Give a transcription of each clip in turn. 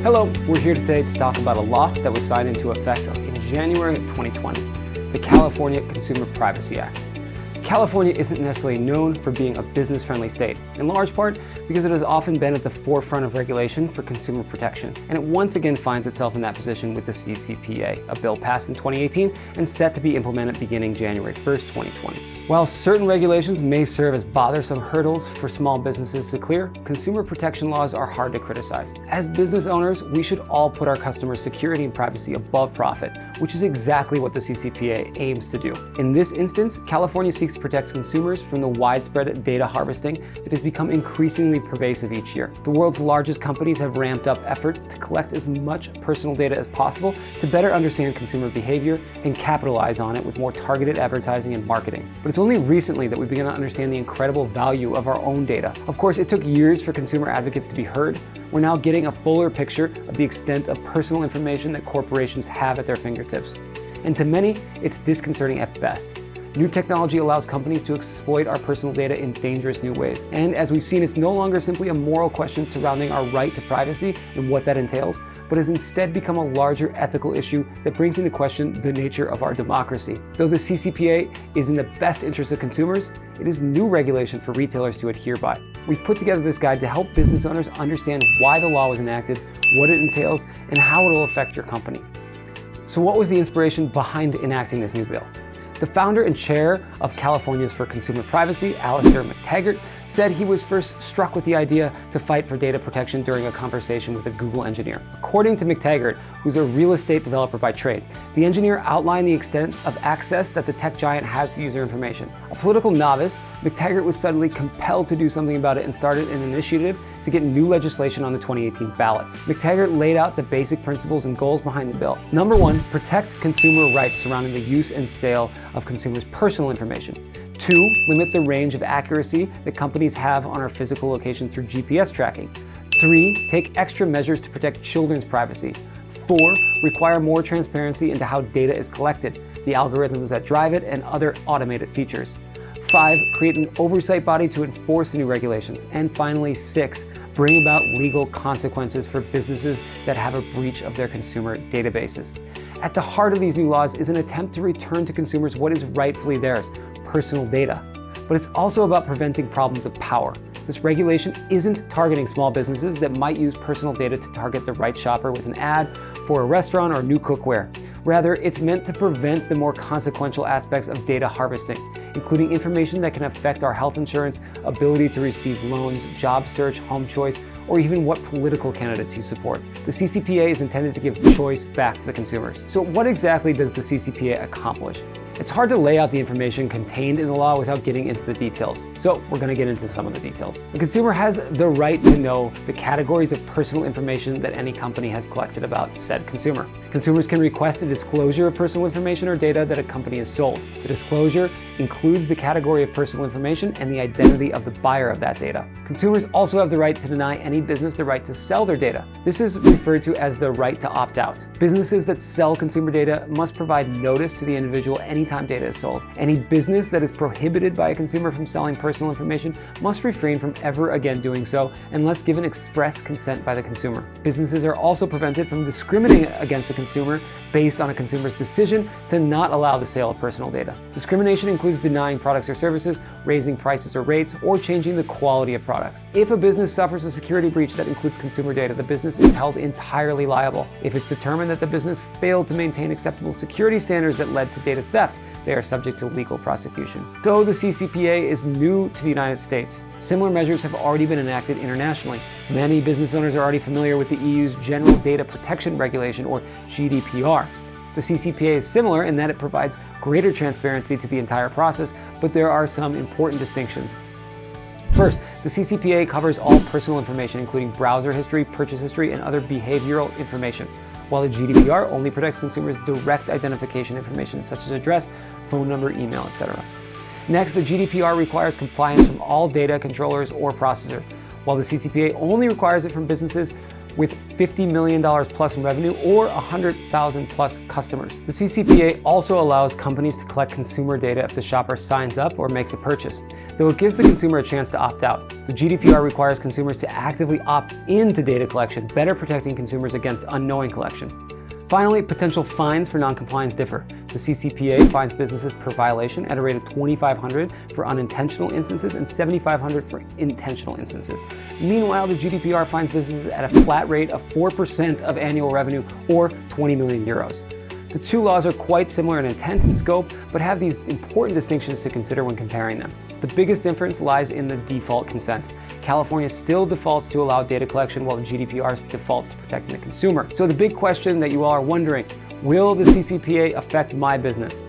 Hello, we're here today to talk about a law that was signed into effect in January of 2020, the California Consumer Privacy Act. California isn't necessarily known for being a business-friendly state, in large part because it has often been at the forefront of regulation for consumer protection, and it once again finds itself in that position with the CCPA, a bill passed in 2018 and set to be implemented beginning January 1st, 2020. While certain regulations may serve as bothersome hurdles for small businesses to clear, consumer protection laws are hard to criticize. As business owners, we should all put our customers' security and privacy above profit, which is exactly what the CCPA aims to do. In this instance, California seeks to protect consumers from the widespread data harvesting that has become increasingly pervasive each year. The world's largest companies have ramped up efforts to collect as much personal data as possible to better understand consumer behavior and capitalize on it with more targeted advertising and marketing. But it's only recently that we begin to understand the incredible value of our own data. Of course, it took years for consumer advocates to be heard. We're now getting a fuller picture of the extent of personal information that corporations have at their fingertips. And to many, it's disconcerting at best. New technology allows companies to exploit our personal data in dangerous new ways. And as we've seen, it's no longer simply a moral question surrounding our right to privacy and what that entails, but has instead become a larger ethical issue that brings into question the nature of our democracy. Though the CCPA is in the best interest of consumers, it is new regulation for retailers to adhere by. We've put together this guide to help business owners understand why the law was enacted, what it entails, and how it will affect your company. So what was the inspiration behind enacting this new bill? The founder and chair of Californians for Consumer Privacy, ALLISTAIR McTaggert, said he was first struck with the idea to fight for data protection during a conversation with a Google engineer. According to McTaggert, who's a real estate developer by trade, the engineer outlined the extent of access that the tech giant has to user information. A political novice, McTaggert was suddenly compelled to do something about it and started an initiative to get new legislation on the 2018 ballot. McTaggert laid out the basic principles and goals behind the bill. Number one, protect consumer rights surrounding the use and sale of consumers' personal information. 2, limit the range of accuracy that companies have on our physical location through GPS tracking. 3, take extra measures to protect children's privacy. 4, require more transparency into how data is collected, the algorithms that drive it, and other automated features. 5, create an oversight body to enforce the new regulations. And finally, 6, bring about legal consequences for businesses that have a breach of their consumer databases. At the heart of these new laws is an attempt to return to consumers what is rightfully theirs, personal data. But it's also about preventing problems of power. This regulation isn't targeting small businesses that might use personal data to target the right shopper with an ad for a restaurant or new cookware. Rather, it's meant to prevent the more consequential aspects of data harvesting, including information that can affect our health insurance, ability to receive loans, job search, home choice, or even what political candidates you support. The CCPA is intended to give choice back to the consumers. So what exactly does the CCPA accomplish? It's hard to lay out the information contained in the law without getting into the details, so we're going to get into some of the details. The consumer has the right to know the categories of personal information that any company has collected about said consumer. Consumers can request a disclosure of personal information or data that a company has sold. The disclosure includes the category of personal information and the identity of the buyer of that data. Consumers also have the right to deny any business the right to sell their data. This is referred to as the right to opt out. Businesses that sell consumer data must provide notice to the individual anytime data is sold. Any business that is prohibited by a consumer from selling personal information must refrain from ever again doing so unless given express consent by the consumer. Businesses are also prevented from discriminating against a consumer based on a consumer's decision to not allow the sale of personal data. Discrimination includes denying products or services, raising prices or rates, or changing the quality of products. If a business suffers a security breach that includes consumer data, the business is held entirely liable. If it's determined that the business failed to maintain acceptable security standards that led to data theft, they are subject to legal prosecution. Though the CCPA is new to the United States, similar measures have already been enacted internationally. Many business owners are already familiar with the EU's General Data Protection Regulation, or GDPR. The CCPA is similar in that it provides greater transparency to the entire process, but there are some important distinctions. First, the CCPA covers all personal information, including browser history, purchase history, and other behavioral information, while the GDPR only protects consumers' direct identification information, such as address, phone number, email, etc. Next, the GDPR requires compliance from all data controllers or processors, while the CCPA only requires it from businesses with $50 million plus in revenue or 100,000 plus customers. The CCPA also allows companies to collect consumer data if the shopper signs up or makes a purchase, though it gives the consumer a chance to opt out. The GDPR requires consumers to actively opt into data collection, better protecting consumers against unknowing collection. Finally, potential fines for non-compliance differ. The CCPA fines businesses per violation at a rate of $2,500 for unintentional instances and $7,500 for intentional instances. Meanwhile, the GDPR fines businesses at a flat rate of 4% of annual revenue or 20 million euros. The two laws are quite similar in intent and scope, but have these important distinctions to consider when comparing them. The biggest difference lies in the default consent. California still defaults to allow data collection while the GDPR defaults to protecting the consumer. So the big question that you all are wondering, will the CCPA affect my business?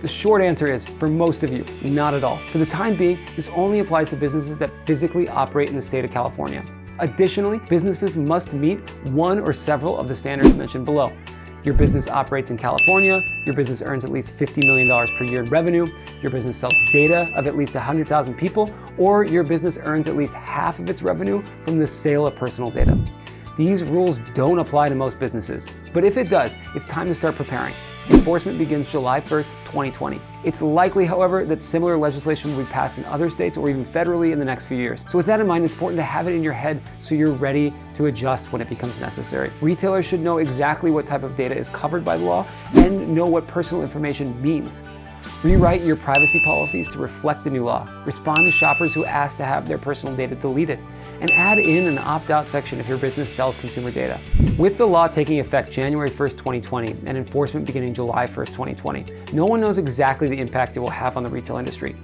The short answer is, for most of you, not at all. For the time being, this only applies to businesses that physically operate in the state of California. Additionally, businesses must meet one or several of the standards mentioned below. Your business operates in California, your business earns at least $50 million per year in revenue, your business sells data of at least 100,000 people, or your business earns at least half of its revenue from the sale of personal data. These rules don't apply to most businesses, but if it does, it's time to start preparing. Enforcement begins July 1st, 2020. It's likely, however, that similar legislation will be passed in other states or even federally in the next few years. So with that in mind, it's important to have it in your head so you're ready to adjust when it becomes necessary. Retailers should know exactly what type of data is covered by the law and know what personal information means. Rewrite your privacy policies to reflect the new law. Respond to shoppers who ask to have their personal data deleted. And add in an opt-out section if your business sells consumer data. With the law taking effect January 1st, 2020, and enforcement beginning July 1st, 2020, no one knows exactly the impact it will have on the retail industry.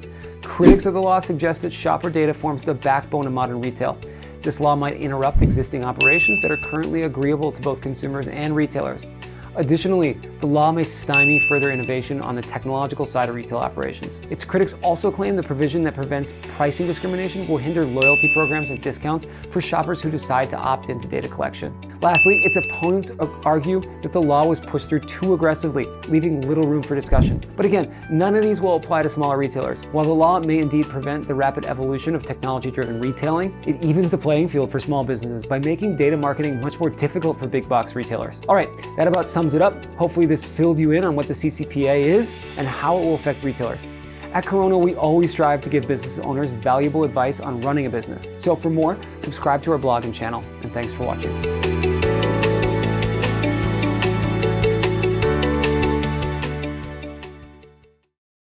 Critics of the law suggest that shopper data forms the backbone of modern retail. This law might interrupt existing operations that are currently agreeable to both consumers and retailers. Additionally, the law may stymie further innovation on the technological side of retail operations. Its critics also claim the provision that prevents pricing discrimination will hinder loyalty programs and discounts for shoppers who decide to opt into data collection. Lastly, its opponents argue that the law was pushed through too aggressively, leaving little room for discussion. But again, none of these will apply to smaller retailers. While the law may indeed prevent the rapid evolution of technology-driven retailing, it evens the playing field for small businesses by making data marketing much more difficult for big box retailers. All right, that about sums it up. Hopefully this filled you in on what the CCPA is and how it will affect retailers. At Corona, we always strive to give business owners valuable advice on running a business. So for more, subscribe to our blog and channel, and thanks for watching.